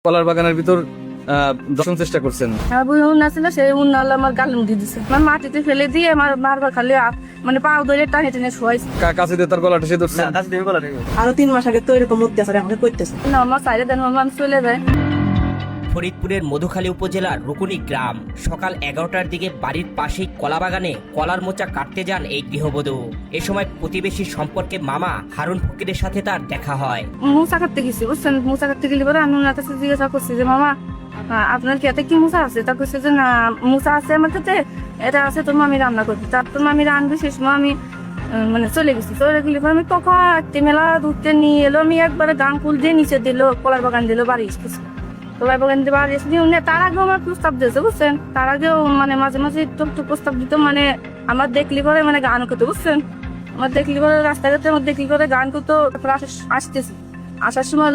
কলার বাগানের ভিতর দর্শন চেষ্টা করছেন। আমার বই উন্না ছিল, সেই উন্না আমার গালে মুড়ি দিছে, আমার মাটিতে ফেলে দিয়ে আমার বারবার খালি মানে পা ধরে টানে টেনে শোয়াইছে। কাছে দিয়ে তার গলাটা সে ধরছেন। আরো 3 মাস আগে তো এরকম অত্যাচার আমাকে করতেছে। না আমার সাইডে দেন আমার চলে যায়। ফরিদপুরের মধুখালী উপজেলার রুকুনি গ্রাম। সকাল 11টার দিকে বাড়ির পাশেই কলা বাগানে কলার মোচা কাটতে যান এই গৃহবধূ। এ সময় প্রতিবেশী সম্পর্কে মামা হারুন ফকিরের সাথে তার দেখা হয়। মুসা কাটতে গেছি, বুঝছেন, মুসা কাটতে গেলে পরে আমি ওনার কাছে জিজ্ঞাসা করছি যে মামা আপনার খেতে কি মুসা আছে? তা করছে যে না মুসা আছে আমার কাছে, এটা আছে তোর মামি রান্না করছি। তার তোর মামি রান্না সেই সময় আমি মানে চলে গেছি। চলে গেলে পরে আমি কখন একটা মেলা দুধতে নিয়ে এলো, আমি একবারে গান ফুল দিয়ে নিচে দিল, কলার বাগান দিল, বাড়ি এসেছি। কলার বাগান দিয়ে বাড়ি এসেছি। তার আগেও আমার প্রস্তাব দিয়েছে, বুঝছেন, তার আগেও মানে মাঝে মাঝে একটু একটু প্রস্তাব দিত, মানে আমার দেখলি পরে মানে গান করতো, বুঝছেন, আমার দেখলি পরে রাস্তাঘাটে আমার দেখলি পরে গান করতো। তারপর আসতেছি, আসার সময়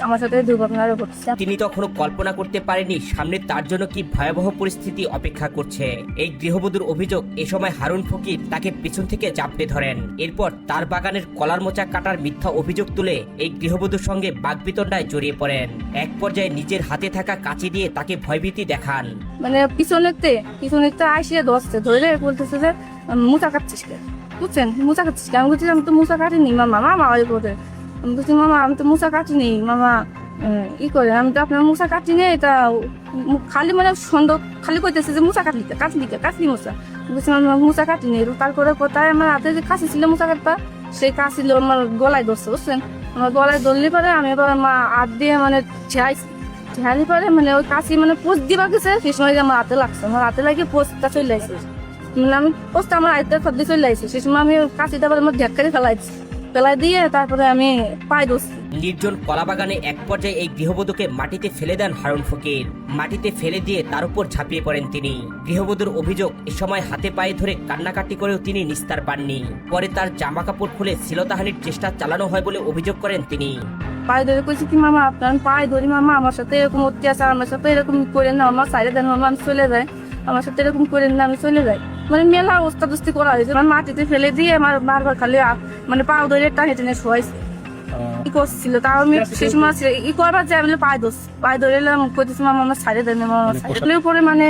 আমার সাথে দুর্ঘটনার ঘটছে। তিনি তখনও কল্পনা করতে পারেনি সামনে তার জন্য কি ভয়াবহ পরিস্থিতি অপেক্ষা করছে। এই গৃহবধূর অভিযোগ, এ সময় হারুন ফকির তাকে পিছন থেকে চাপতে ধরেন। এরপর তার বাগানের কলার মোচা কাটার মিথ্যা অভিযোগ তুলে এই গৃহবধূর সঙ্গে বাগবিতণ্ডায় জড়িয়ে পড়েন। এক পর্যায়ে নিজের হাতে থাকা কাঁচি দিয়ে তাকে ভয়ভীতি দেখান। মানে পিছনেতে আইসিয়ে ধরে বলতেছে যে মুচা কাটছিস কে, বুঝছেন, মুচা কাটছিস কে? আমি বলছি আমি তো মুচা কাটিনি মামা, মামা ওই করে আমি বলছি মামা আমি তো মুসা কাটিনি মামা, ই করে আমি তো আপনার মুসা কাটিনি। এটা খালি মানে সন্দেহ খালি করতেছে যে মুসা কাটলি মুসা। বলছি আমার মুসা কাটিনি। তারপরে কোথায় আমার হাতে যে কাশি ছিল মুসা কাটবা, সেই কাশি আমার গলায় ধরছে, বুঝছেন, আমার গলায় ধরলে পরে আমি এবার আমার হাত দিয়ে মানে ঝালি পরে মানে ওই কাশি মানে পোস্ট দিবা গেছে, সেই সময় আমার হাতে লাগছে, আমার হাতে লাগিয়ে পোস্টটা চলে আসছে, মানে আমি পোস্টটা আমার হাতে খদ্দে চলে আসছে। সেই সময় আমি কাশিটা আমার ঢেকারি ফেলাই দিয়ে তারপরে আমি পায়ে ধরছি। নির্জন কলা বাগানে এক পর্যায়ে এই গৃহবধূকে মাটিতে ফেলে দেন হারুন ফকির। মাটিতে ফেলে দিয়ে তার উপর ঝাঁপিয়ে পড়েন তিনি। গৃহবধূর অভিযোগ, এ সময় হাতে পায়ে ধরে কান্নাকাটি করেও তিনি নিস্তার পাননি। পরে তার জামা কাপড় খুলে শ্লীলতাহানির চেষ্টা চালানো হয় বলে অভিযোগ করেন তিনি। পায়ে ধরে কইছি কি মামা আপনার পায়ে ধরি মামা, আমার সাথে এরকম অত্যাচার, আমার সাথে এরকম করেন না, আমার সাইডে দেন মামা আমি চলে যাই, আমার সাথে এরকম করেন না আমি চলে যাই। মানে মেলা ওস্তাদস্তি করা হয়েছে, আমার মাটিতে ফেলে দিয়ে আমার বারবার খালি মানে পা ধরে টানে টেনে শোয়াইছে, ই করছিল। তাও আমি সেই সময় ই করবার যাই বলে পায়ে ধরে এলাম, কইতেছি মামা আমার সাইডে দেন, আমার সাইডে উপরে মানে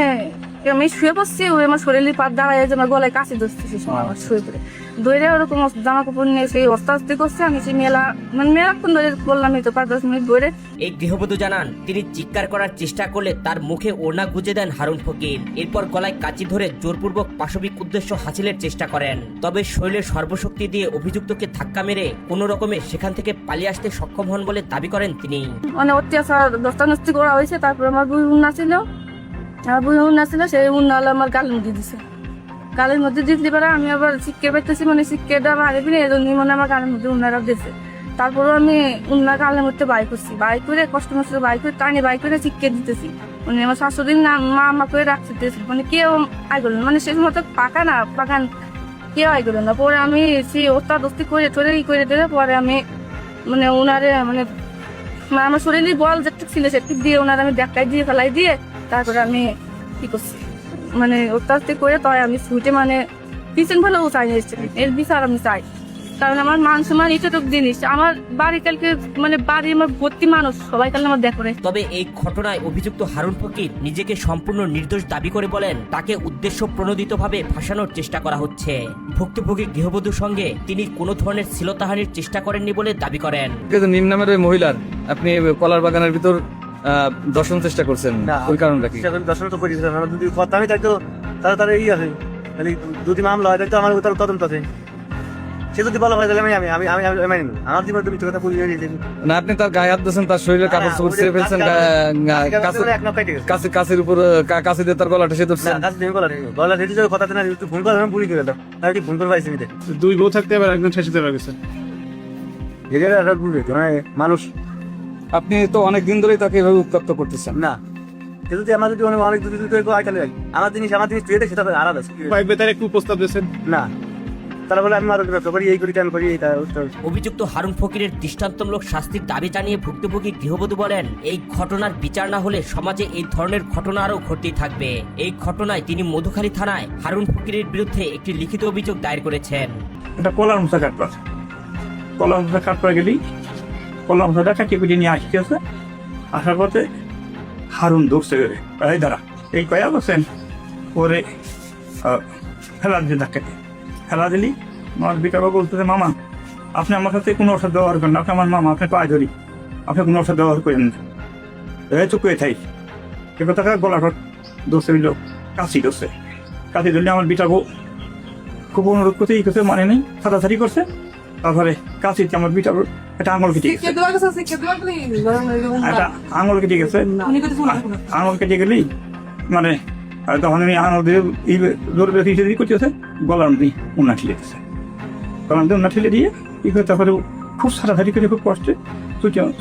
আমি শুয়ে পড়ছি, ওই আমার শরীরের পাত দাঁড়ায় আমার গলায় কাশি ধরছে, সেই সময় আমার শুয়ে পড়ে ধরে ওরকম জামা কাপড় নিয়ে সেই অস্তাস্তি করছে। আমি সেই মেলাক্ষণ ধরে বললাম এই তো 5-10 মিনিট ধরে। এই গৃহবধূ জানান, তিনি চিৎকার করার চেষ্টা করলে তার মুখে ওড়না গুজে দেন হারুন ফকির। এরপর গলায় কাঁচি ধরে জোরপূর্বক পাশবিক উদ্দেশ্য হাসিলের চেষ্টা করেন। তবে শরীরের সর্বশক্তি দিয়ে অভিযুক্তকে ধাক্কা মেরে কোনো রকমে সেখান থেকে পালিয়ে আসতে সক্ষম হন বলে দাবি করেন তিনি। মানে অত্যাচার দস্তানস্তি করা হয়েছে। তারপরে আমার বই উন্না ছিল, সেই উন্না আমার গালের মধ্যে দিছে, গালের মধ্যে দিতে পারে আমি আবার শিক্ষা পাইতেছি, মানে শিক্ষাটা বাইরে ফিরে এজন্য মানে আমার গালের মধ্যে উন্নারা দিয়েছে। তারপরে আমি উন্না গালের মধ্যে বাই করে কষ্ট মষ্ট বাই করে টানি বাই করে শিক্ষা দিতেছি, মানে আমার শাশুড়ির নাম মা আমাকে রাখতেছি, মানে কেউ আই করলো না, মানে সেই সময় তো বাগান কেউ আই করলো না। পরে আমি সেই অস্তাদস্তি করে করে দিলে পরে আমি মানে উনারে মানে আমার শরীরের বল যেটুক ছিল সেটুক দিয়ে ওনার আমি দেখাই দিয়ে ফেলাই দিয়ে তারপরে আমি কি করছি মানে অত্যাচার করে তাই আমি ছুটে মানে পিছন ফেলেও চাই এর বিচার আমি চাই, কারণ আমার মান সম্মান এতটুক জিনিস, আমার বাড়ি কালকে মানে বাড়ি আমার ভর্তি মানুষ সবাই কাল আমার দেখে। তবে এই ঘটনায় অভিযুক্ত হারুন ফকির নিজেকে সম্পূর্ণ নির্দোষ দাবি করে বলেন তাকে উদ্দেশ্য প্রণোদিতভাবে ফাঁসানোর চেষ্টা করা হচ্ছে। ভুক্তভোগী গৃহবধূর সঙ্গে তিনি কোনো ধরনের শ্লীলতাহানির চেষ্টা করেননি বলে দাবি করেন। নিম নামের ওই মহিলার আপনি কলার বাগানের ভিতর দর্শন চেষ্টা করছেন, ওই কারণটা কি? দর্শন তো করি যদি কথা আমি থাকতো তাহলে ই আছে, যদি মামলা হয় তাহলে আমার তার তদন্ত আছে, সে যদি বলা হয় তাহলে আমি আমি আমি আমি মানি না। আমার জীবনে তুমি কথা বলি না, আপনি তার গায়ে হাত দিয়েছেন, তার শরীরে কাপড় চোপড় ছেড়ে ফেলছেন, কাছের উপর কাছে দিয়ে তার গলাটা সে ধরছেন। গলা রেডি যাবে কথা না, তুই ফোন করে পুরি করে দাও, তাহলে ফোন করে পাইছি মিটে 2 বউ থাকতে আবার একজন শেষে দেওয়া গেছে মানুষ। আপনি তো অনেক দিন ধরেই তাকে এভাবে উত্তপ্ত করতেছেন। না যদি আমার যদি অনেক দূরে আমার জিনিস তুই সেটা আলাদা তার একটু প্রস্তাব দিয়েছেন না, তারা বলে আমি মারো করি এই করি টান করি। অভিযুক্ত হারুন ফকিরের দৃষ্টান্তমূলক শাস্তির দাবি জানিয়ে ভুক্তভোগী গৃহবধূ বলেন, এই ঘটনার বিচার না হলে সমাজে এই ধরনের ঘটনা আরও ঘটতেই থাকবে। এই ঘটনায় তিনি মধুখালী থানায় হারুন ফকিরের বিরুদ্ধে একটি লিখিত অভিযোগ দায়ের করেছেন। এটা কলার মোচা কাটবার গেলেই কলার মোচাটা কাটিয়ে কুটিয়ে নিয়ে আসতে আছে, আসার পথে হারুন ধরছে এই দাঁড়া এই কয়া বলছেন ওরে ফেলা দিতে তাকে ফেলা দিলি আমার বিকাবা বলতেছে মামা আপনি আমার সাথে কোনো ওষুধ ব্যবহার করেন না, আপনি আমার মামা, আপনি পায়ে ধরি, আপনি কোনো ওষুধ ব্যবহার করেন না, এই চুপ করে থাই। এ কথা গলাটা দোষে হইল কাশি দোষে, কাশি ধরলে আমার বিটাবো খুব অনুরোধ করতে এই করছে মানে নেই, ছাড়াছাড়ি করছে। তারপরে কাশিতে আমার বিটাবো একটা আঙুল কেটে গেছে, একটা আঙুল কেটে গেছে, আঙুল কেটে গেলি মানে তখন আমি আঙুল দিয়ে জোর বেশি করতেছে, গলার মধ্যে উন্না ঠিলে গেছে, গলার মধ্যে উন্না ঠিলে দিয়ে ই করে তারপরে খুব ছাড়াছাড়ি করে খুব কষ্টে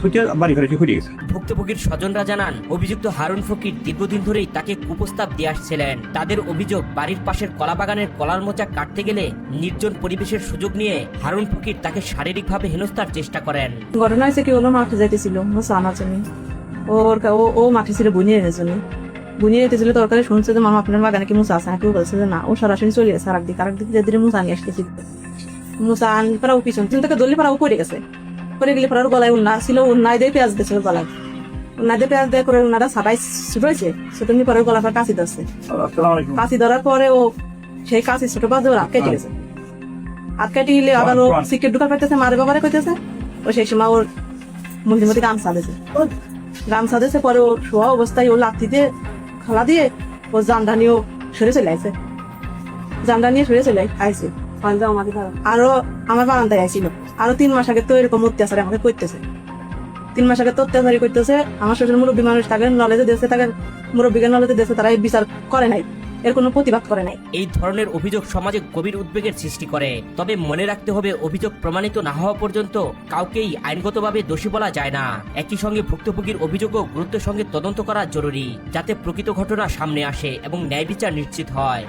ছুটিয়া বাড়ি ঘরে ঘুরে গেছে। ভুক্তভোগীর স্বজনরা জানান অভিযুক্ত হারুন ফকির দীর্ঘদিন ধরেই তাকে কুপ্রস্তাব দিয়ে আসছিলেন। তাদের অভিযোগ বাড়ির পাশের কলা বাগানের কলার মোচা কাটতে গেলে নির্জন পরিবেশের সুযোগ নিয়ে হারুন ফকির তাকে শারীরিকভাবে হেনস্থার চেষ্টা করেন। ঘটনা হয়েছে কি হলো, মাঠে যাইতেছিল মোসা আনার জন্য, ও মাঠে ছিল বুনিয়ে এনে জন্য, বুনিয়ে যেতেছিল তরকারি শুনছে যে মামা আপনার বাগানে কি মুসা আছে, কেউ বলছে যে না, ও সরাসরি চলে গেছে আরেকদিক দিয়ে মুসা নিয়ে আসতেছিল। মুসা আন পারা ও পিছন থেকে দলি পারা ও পড়ে গেছে, পরে গেলে পরে গলায় উন্না ছিল, উন্নায় দিয়ে পেঁয়াজ দিয়েছিল গলায়, উন্না দিয়ে পেঁয়াজ দিয়ে করে উন্নাটা সাবাই ছুটেছে, সেটা পরে গলা পর কাশি ধরছে, কাশি ধরার পরে ও সেই কাশি ছোট বাজে ওরা কেটে গেছে, হাত কেটে গেলে আবার ও সিকেট ঢুকা পাইতেছে, মারে বাবারে কইতেছে, ও সেই সময় ওর মুখের মধ্যে গামছা দিয়েছে, পরে ও শোয়া অবস্থায় ও লাথি দিয়ে খালা দিয়ে ও জামদা নিয়েও সরে চলে আইছে, জামদা নিয়ে সরে চলে আইছে। আরো আমার বারান্দায় আইছিল, আরো 3 মাস আগে তো এরকম অত্যাচার আমাকে করতেছে, 3 মাস আগে তো অত্যাচারই করতেছে। আমার শ্বশুর মুরব্বী মানুষ তাকে নলেজে দিয়েছে, তাকে মুরব্বীকে নলেজে দিয়েছে, তারা এই বিচার করে নাই, এর কোনো প্রতিবাদ করে নাই। এই ধরনের অভিযোগ সমাজে গভীর উদ্বেগের সৃষ্টি করে। তবে মনে রাখতে হবে অভিযোগ প্রমাণিত না হওয়া পর্যন্ত কাউকেই আইনগতভাবে দোষী বলা যায় না। একই সঙ্গে ভুক্তভোগীর অভিযোগও গুরুত্বের সঙ্গে তদন্ত করা জরুরি, যাতে প্রকৃত ঘটনা সামনে আসে এবং ন্যায় বিচার নিশ্চিত হয়।